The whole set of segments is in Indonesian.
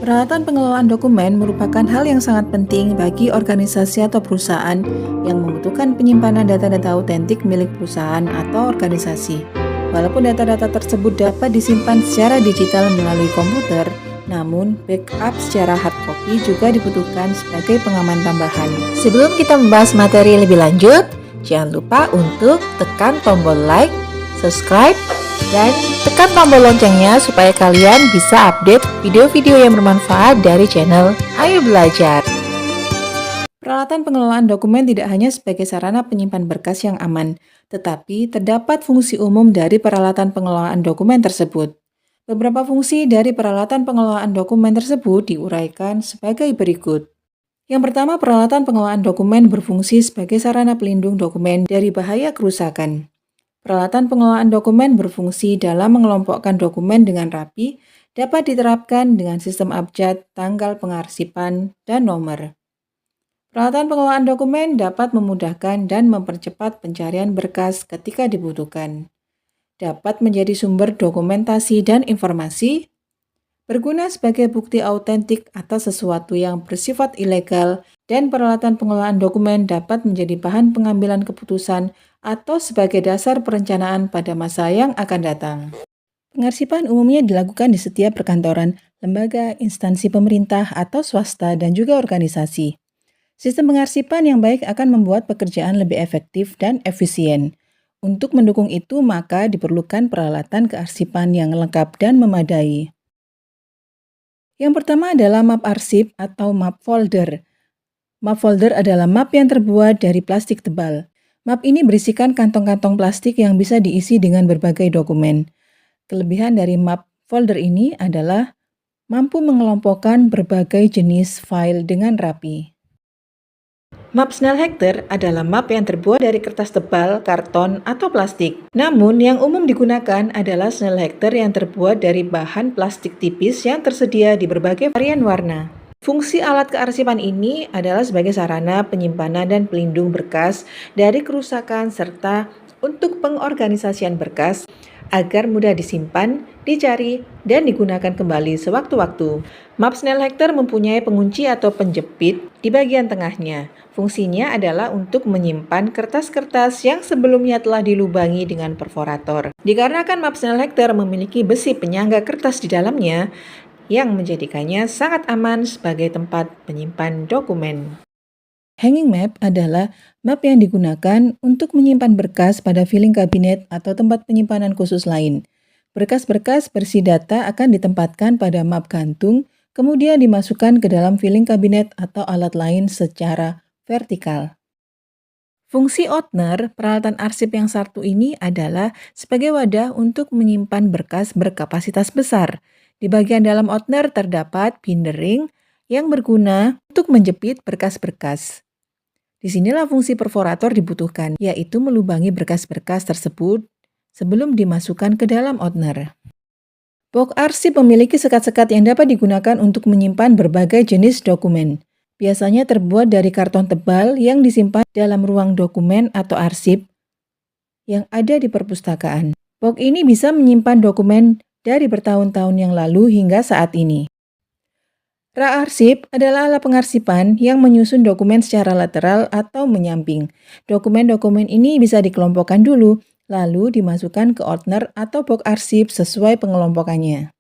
Peralatan pengelolaan dokumen merupakan hal yang sangat penting bagi organisasi atau perusahaan yang membutuhkan penyimpanan data-data autentik milik perusahaan atau organisasi. Walaupun data-data tersebut dapat disimpan secara digital melalui komputer, namun backup secara hard copy juga dibutuhkan sebagai pengaman tambahan. Sebelum kita membahas materi lebih lanjut, jangan lupa untuk tekan tombol like, subscribe, dan tekan tombol loncengnya supaya kalian bisa update video-video yang bermanfaat dari channel Ayo Belajar. Peralatan pengelolaan dokumen tidak hanya sebagai sarana penyimpan berkas yang aman, tetapi terdapat fungsi umum dari peralatan pengelolaan dokumen tersebut. Beberapa fungsi dari peralatan pengelolaan dokumen tersebut diuraikan sebagai berikut. Yang pertama, peralatan pengelolaan dokumen berfungsi sebagai sarana pelindung dokumen dari bahaya kerusakan. Peralatan pengelolaan dokumen berfungsi dalam mengelompokkan dokumen dengan rapi, dapat diterapkan dengan sistem abjad, tanggal pengarsipan, dan nomor. Peralatan pengelolaan dokumen dapat memudahkan dan mempercepat pencarian berkas ketika dibutuhkan. Dapat menjadi sumber dokumentasi dan informasi, berguna sebagai bukti autentik atas sesuatu yang bersifat ilegal, dan peralatan pengelolaan dokumen dapat menjadi bahan pengambilan keputusan atau sebagai dasar perencanaan pada masa yang akan datang. Pengarsipan umumnya dilakukan di setiap perkantoran, lembaga, instansi pemerintah atau swasta, dan juga organisasi. Sistem pengarsipan yang baik akan membuat pekerjaan lebih efektif dan efisien. Untuk mendukung itu, maka diperlukan peralatan kearsipan yang lengkap dan memadai. Yang pertama adalah map arsip atau map folder. Map folder adalah map yang terbuat dari plastik tebal. Map ini berisikan kantong-kantong plastik yang bisa diisi dengan berbagai dokumen. Kelebihan dari map folder ini adalah mampu mengelompokkan berbagai jenis file dengan rapi. Map Snellhecter adalah map yang terbuat dari kertas tebal, karton, atau plastik. Namun, yang umum digunakan adalah Snellhecter yang terbuat dari bahan plastik tipis yang tersedia di berbagai varian warna. Fungsi alat kearsipan ini adalah sebagai sarana penyimpanan dan pelindung berkas dari kerusakan serta untuk pengorganisasian berkas agar mudah disimpan, dicari, dan digunakan kembali sewaktu-waktu. Map Snellhecter mempunyai pengunci atau penjepit di bagian tengahnya. Fungsinya adalah untuk menyimpan kertas-kertas yang sebelumnya telah dilubangi dengan perforator. Dikarenakan map Snellhecter memiliki besi penyangga kertas di dalamnya, yang menjadikannya sangat aman sebagai tempat penyimpan dokumen. Hanging map adalah map yang digunakan untuk menyimpan berkas pada filing kabinet atau tempat penyimpanan khusus lain. Berkas-berkas berisi data akan ditempatkan pada map gantung, kemudian dimasukkan ke dalam filing kabinet atau alat lain secara vertikal. Fungsi opener, peralatan arsip yang satu ini adalah sebagai wadah untuk menyimpan berkas berkapasitas besar. Di bagian dalam opener terdapat binder ring yang berguna untuk menjepit berkas-berkas. Disinilah fungsi perforator dibutuhkan, yaitu melubangi berkas-berkas tersebut sebelum dimasukkan ke dalam opener. Box arsip memiliki sekat-sekat yang dapat digunakan untuk menyimpan berbagai jenis dokumen. Biasanya terbuat dari karton tebal yang disimpan dalam ruang dokumen atau arsip yang ada di perpustakaan. Box ini bisa menyimpan dokumen dari bertahun-tahun yang lalu hingga saat ini. Rak arsip adalah alat pengarsipan yang menyusun dokumen secara lateral atau menyamping. Dokumen-dokumen ini bisa dikelompokkan dulu, lalu dimasukkan ke opener atau box arsip sesuai pengelompokannya.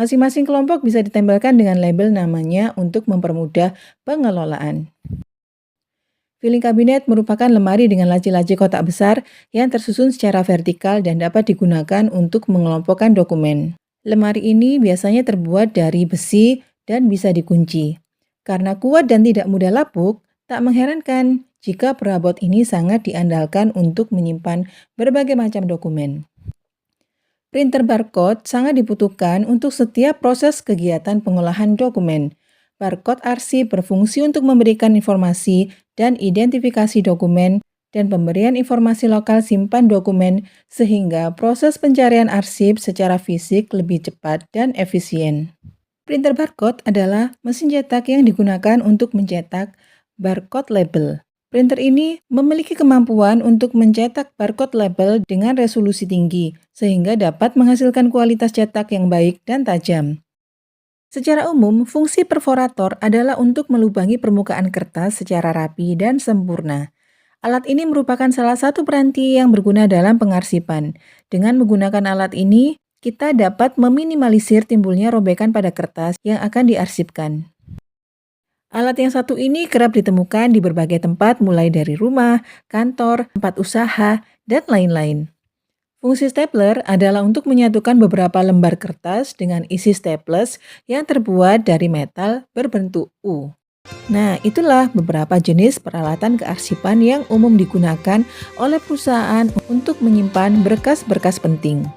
Masing-masing kelompok bisa ditempelkan dengan label namanya untuk mempermudah pengelolaan. Filing kabinet merupakan lemari dengan laci-laci kotak besar yang tersusun secara vertikal dan dapat digunakan untuk mengelompokkan dokumen. Lemari ini biasanya terbuat dari besi dan bisa dikunci. Karena kuat dan tidak mudah lapuk, tak mengherankan jika perabot ini sangat diandalkan untuk menyimpan berbagai macam dokumen. Printer barcode sangat dibutuhkan untuk setiap proses kegiatan pengolahan dokumen. Barcode arsip berfungsi untuk memberikan informasi dan identifikasi dokumen dan pemberian informasi lokal simpan dokumen sehingga proses pencarian arsip secara fisik lebih cepat dan efisien. Printer barcode adalah mesin cetak yang digunakan untuk mencetak barcode label. Printer ini memiliki kemampuan untuk mencetak barcode label dengan resolusi tinggi, sehingga dapat menghasilkan kualitas cetak yang baik dan tajam. Secara umum, fungsi perforator adalah untuk melubangi permukaan kertas secara rapi dan sempurna. Alat ini merupakan salah satu peranti yang berguna dalam pengarsipan. Dengan menggunakan alat ini, kita dapat meminimalisir timbulnya robekan pada kertas yang akan diarsipkan. Alat yang satu ini kerap ditemukan di berbagai tempat mulai dari rumah, kantor, tempat usaha, dan lain-lain. Fungsi stapler adalah untuk menyatukan beberapa lembar kertas dengan isi staples yang terbuat dari metal berbentuk U. Nah, itulah beberapa jenis peralatan kearsipan yang umum digunakan oleh perusahaan untuk menyimpan berkas-berkas penting.